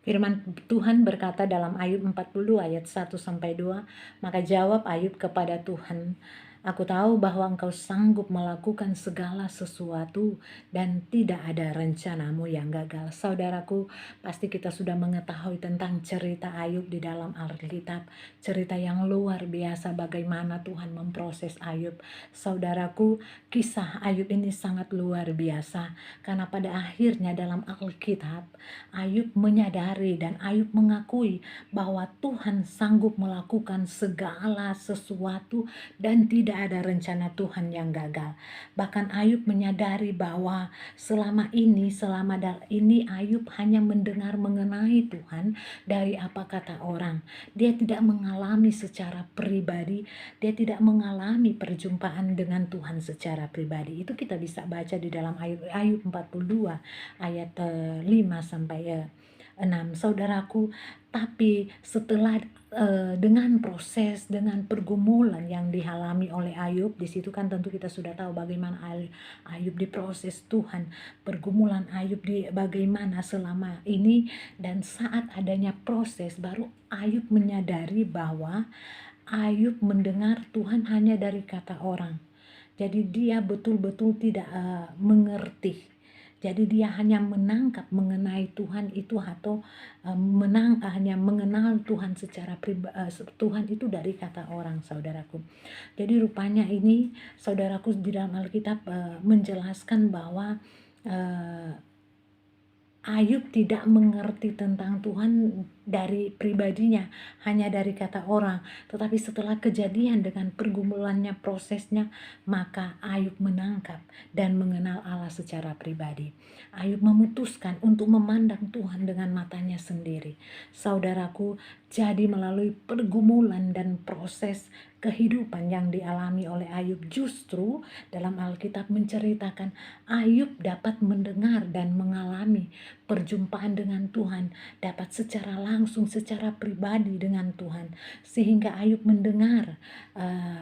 Firman Tuhan berkata dalam Ayub 42 ayat 1-2, maka jawab Ayub kepada Tuhan, "Aku tahu bahwa Engkau sanggup melakukan segala sesuatu dan tidak ada rencanamu yang gagal." Saudaraku, pasti kita sudah mengetahui tentang cerita Ayub di dalam Alkitab. Cerita yang luar biasa bagaimana Tuhan memproses Ayub. Saudaraku, kisah Ayub ini sangat luar biasa. Karena pada akhirnya dalam Alkitab, Ayub menyadari dan Ayub mengakui bahwa Tuhan sanggup melakukan segala sesuatu dan tidak ada rencana Tuhan yang gagal. Bahkan Ayub menyadari bahwa selama ini Ayub hanya mendengar mengenai Tuhan dari apa kata orang. Dia tidak mengalami secara pribadi, dia tidak mengalami perjumpaan dengan Tuhan secara pribadi. Itu kita bisa baca di dalam Ayub 42 ayat 5-6. Saudaraku, tapi setelah dengan proses, dengan pergumulan yang dialami oleh Ayub, di situ kan tentu kita sudah tahu bagaimana Ayub diproses Tuhan, pergumulan Ayub bagaimana selama ini, dan saat adanya proses baru Ayub menyadari bahwa Ayub mendengar Tuhan hanya dari kata orang. Jadi dia betul-betul tidak mengerti. Jadi dia hanya menangkap mengenai Tuhan itu atau hanya mengenal Tuhan secara Tuhan itu dari kata orang, saudaraku. Jadi rupanya ini, saudaraku, di dalam Alkitab menjelaskan bahwa Ayub tidak mengerti tentang Tuhan dari pribadinya, hanya dari kata orang. Tetapi setelah kejadian dengan pergumulannya, prosesnya, maka Ayub menangkap dan mengenal Allah secara pribadi. Ayub memutuskan untuk memandang Tuhan dengan matanya sendiri. Saudaraku, jadi melalui pergumulan dan proses kehidupan yang dialami oleh Ayub, justru dalam Alkitab menceritakan Ayub dapat mendengar dan mengalami perjumpaan dengan Tuhan, dapat secara langsung, secara pribadi dengan Tuhan, sehingga Ayub mendengar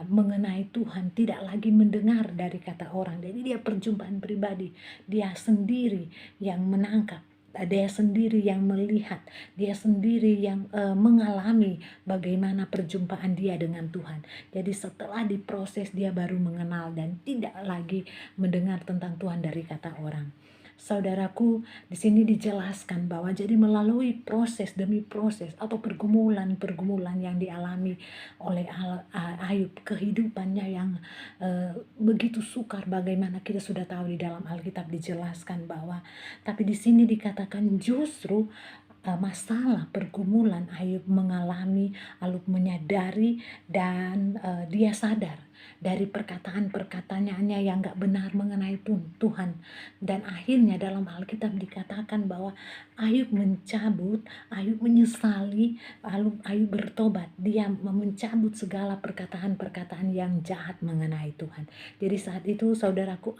mengenai Tuhan, tidak lagi mendengar dari kata orang. Jadi dia perjumpaan pribadi, dia sendiri yang menangkap, dia sendiri yang melihat, dia sendiri yang mengalami bagaimana perjumpaan dia dengan Tuhan. Jadi setelah diproses, dia baru mengenal dan tidak lagi mendengar tentang Tuhan dari kata orang. Saudaraku, di sini dijelaskan bahwa jadi melalui proses demi proses atau pergumulan-pergumulan yang dialami oleh Ayub, kehidupannya yang begitu sukar, bagaimana kita sudah tahu di dalam Alkitab dijelaskan bahwa, tapi di sini dikatakan justru masalah pergumulan Ayub mengalami, Ayub menyadari dan dia sadar dari perkataan-perkataannya yang gak benar mengenai Tuhan. Dan akhirnya dalam Alkitab dikatakan bahwa Ayub mencabut, Ayub menyesali, lalu Ayub bertobat. Dia mencabut segala perkataan-perkataan yang jahat mengenai Tuhan. Jadi saat itu, saudaraku,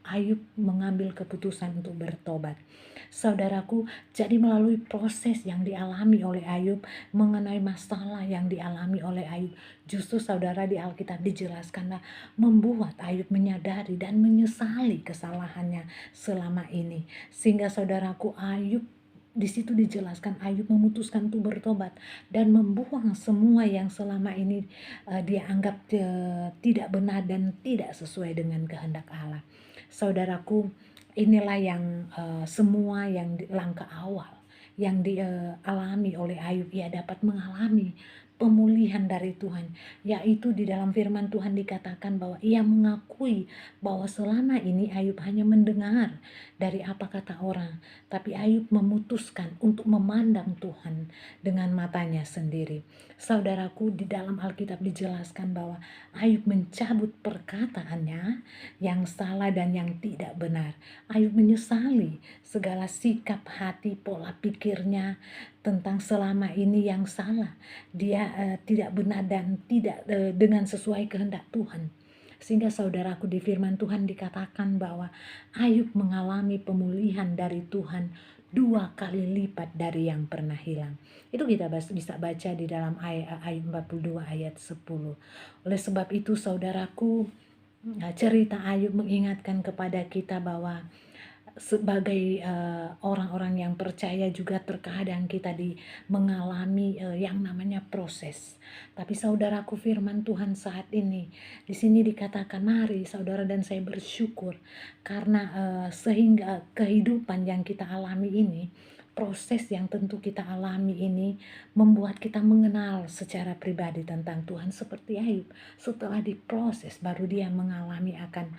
Ayub mengambil keputusan untuk bertobat. Saudaraku, jadi melalui proses yang dialami oleh Ayub, mengenai masalah yang dialami oleh Ayub, justru saudara di Alkitab dijelaskanlah membuat Ayub menyadari dan menyesali kesalahannya selama ini. Sehingga saudaraku, Ayub, di situ dijelaskan Ayub memutuskan untuk bertobat dan membuang semua yang selama ini dia anggap tidak benar dan tidak sesuai dengan kehendak Allah. Saudaraku, inilah yang semua yang langkah awal yang dialami oleh Ayub. Ia dapat mengalami pemulihan dari Tuhan, yaitu di dalam firman Tuhan dikatakan bahwa ia mengakui bahwa selama ini Ayub hanya mendengar dari apa kata orang, tapi Ayub memutuskan untuk memandang Tuhan dengan matanya sendiri. Saudaraku, di dalam Alkitab dijelaskan bahwa Ayub mencabut perkataannya yang salah dan yang tidak benar. Ayub menyesali segala sikap hati, pola pikirnya tentang selama ini yang salah. Dia tidak benar dan tidak dengan sesuai kehendak Tuhan. Sehingga saudaraku, di firman Tuhan dikatakan bahwa Ayub mengalami pemulihan dari Tuhan 2 kali lipat dari yang pernah hilang. Itu kita bisa baca di dalam Ayub 42 ayat 10. Oleh sebab itu saudaraku, cerita Ayub mengingatkan kepada kita bahwa sebagai orang-orang yang percaya juga terkadang kita mengalami yang namanya proses. Tapi saudaraku, firman Tuhan saat ini di sini dikatakan, mari saudara dan saya bersyukur karena sehingga kehidupan yang kita alami ini, proses yang tentu kita alami ini membuat kita mengenal secara pribadi tentang Tuhan. Seperti Ayub, setelah diproses baru dia mengalami akan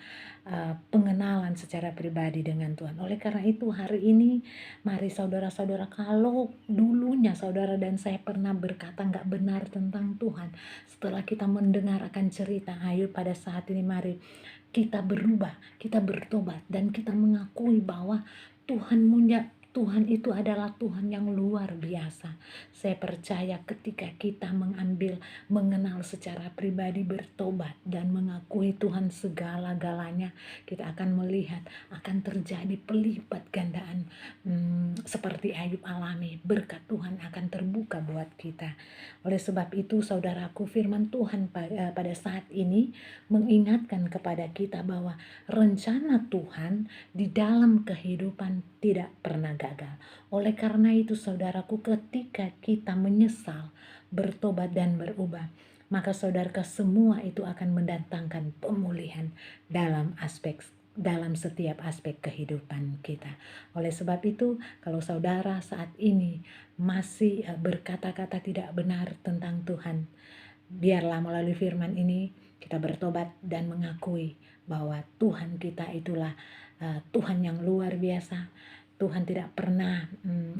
pengenalan secara pribadi dengan Tuhan. Oleh karena itu hari ini mari saudara-saudara, kalau dulunya saudara dan saya pernah berkata nggak benar tentang Tuhan, setelah kita mendengar akan cerita Ayub pada saat ini, mari kita berubah, kita bertobat, dan kita mengakui bahwa Tuhan itu adalah Tuhan yang luar biasa. Saya percaya ketika kita mengenal secara pribadi, bertobat, dan mengakui Tuhan segala-galanya, kita akan melihat akan terjadi pelipat gandaan seperti Ayub alami. Berkat Tuhan akan terbuka buat kita. Oleh sebab itu saudaraku, firman Tuhan pada saat ini mengingatkan kepada kita bahwa rencana Tuhan di dalam kehidupan tidak pernah gagal. Oleh karena itu saudaraku, ketika kita menyesal, bertobat dan berubah, maka saudara, semua itu akan mendatangkan pemulihan dalam setiap aspek kehidupan kita. Oleh sebab itu, kalau saudara saat ini masih berkata-kata tidak benar tentang Tuhan, biarlah melalui firman ini kita bertobat dan mengakui bahwa Tuhan kita itulah Tuhan yang luar biasa. Tuhan tidak pernah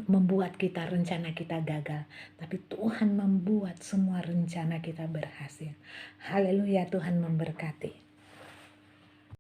membuat rencana kita gagal, tapi Tuhan membuat semua rencana kita berhasil. Haleluya, Tuhan memberkati.